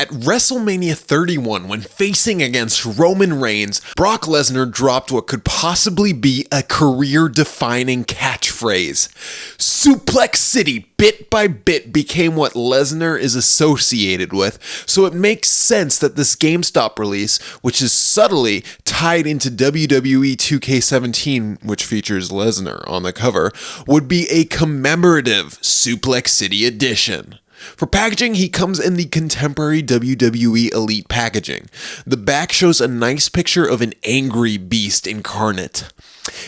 At WrestleMania 31, when facing against Roman Reigns, Brock Lesnar dropped what could possibly be a career-defining catchphrase. Suplex City, bit by bit, became what Lesnar is associated with, so it makes sense that this Gamestop release, which is subtly tied into WWE 2K17, which features Lesnar on the cover, would be a commemorative Suplex City edition. For packaging, he comes in the contemporary WWE Elite packaging. The back shows a nice picture of an angry beast incarnate.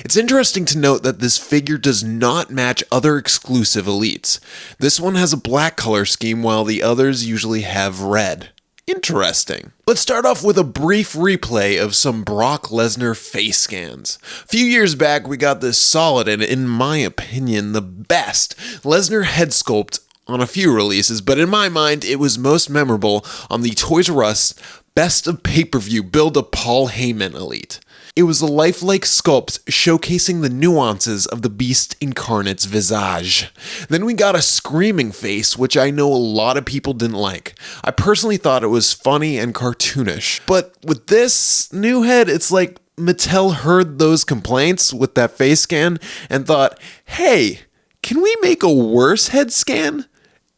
It's interesting to note that this figure does not match other exclusive Elites. This one has a black color scheme while the others usually have red. Interesting. Let's start off with a brief replay of some Brock Lesnar face scans. A few years back, we got this solid and, in my opinion, the best Lesnar head sculpt on a few releases, but in my mind, it was most memorable on the Toys R Us Best of Pay-Per-View Build a Paul Heyman Elite. It was a lifelike sculpt showcasing the nuances of the Beast Incarnate's visage. Then we got a screaming face, which I know a lot of people didn't like. I personally thought it was funny and cartoonish, but with this new head, it's like Mattel heard those complaints with that face scan and thought, hey, can we make a worse head scan?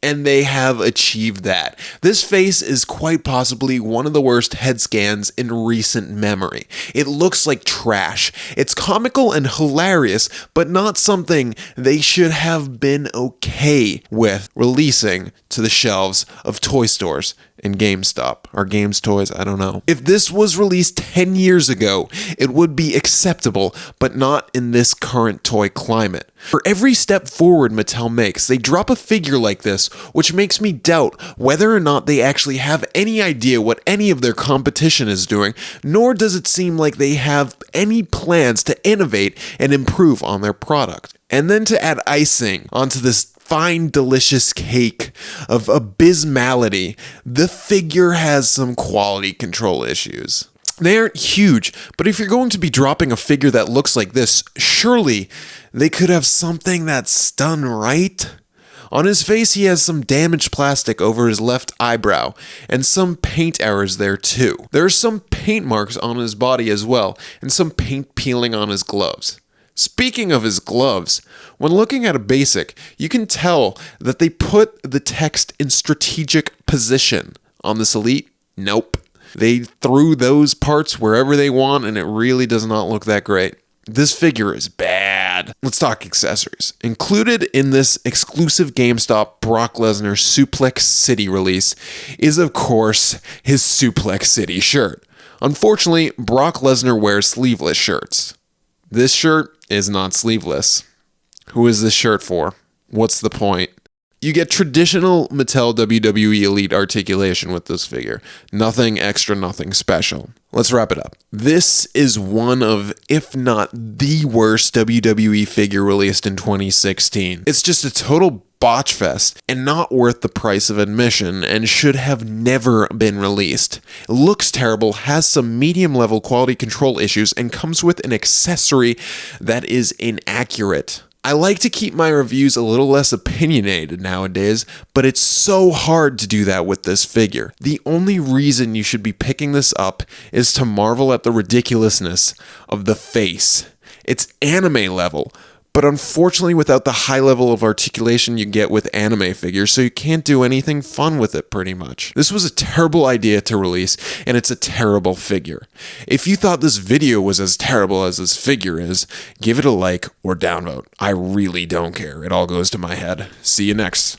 And they have achieved that. This face is quite possibly one of the worst head scans in recent memory. It looks like trash. It's comical and hilarious, but not something they should have been okay with releasing to the shelves of toy stores in GameStop or Games Toys, I don't know. If this was released 10 years ago, it would be acceptable, but not in this current toy climate. For every step forward Mattel makes, they drop a figure like this, which makes me doubt whether or not they actually have any idea what any of their competition is doing, nor does it seem like they have any plans to innovate and improve on their product. And then to add icing onto this fine, delicious cake of abysmality, the figure has some quality control issues. They aren't huge, but if you're going to be dropping a figure that looks like this, surely they could have something that's done right. On his face, he has some damaged plastic over his left eyebrow, and some paint errors there too. There are some paint marks on his body as well, and some paint peeling on his gloves. Speaking of his gloves, when looking at a basic, you can tell that they put the text in strategic position. On this Elite, nope. They threw those parts wherever they want, and it really does not look that great. This figure is bad. Let's talk accessories. Included in this exclusive GameStop Brock Lesnar Suplex City release is, of course, his Suplex City shirt. Unfortunately, Brock Lesnar wears sleeveless shirts. This shirt is not sleeveless. Who is this shirt for? What's the point? You get traditional Mattel WWE Elite articulation with this figure. Nothing extra, nothing special. Let's wrap it up. This is one of, if not the worst WWE figure released in 2016. It's just a total botch fest and not worth the price of admission and should have never been released. It looks terrible, has some medium level quality control issues, and comes with an accessory that is inaccurate. I like to keep my reviews a little less opinionated nowadays, but it's so hard to do that with this figure. The only reason you should be picking this up is to marvel at the ridiculousness of the face. It's anime level, but unfortunately without the high level of articulation you get with anime figures, so you can't do anything fun with it pretty much. This was a terrible idea to release, and it's a terrible figure. If you thought this video was as terrible as this figure is, give it a like or downvote. I really don't care. It all goes to my head. See you next.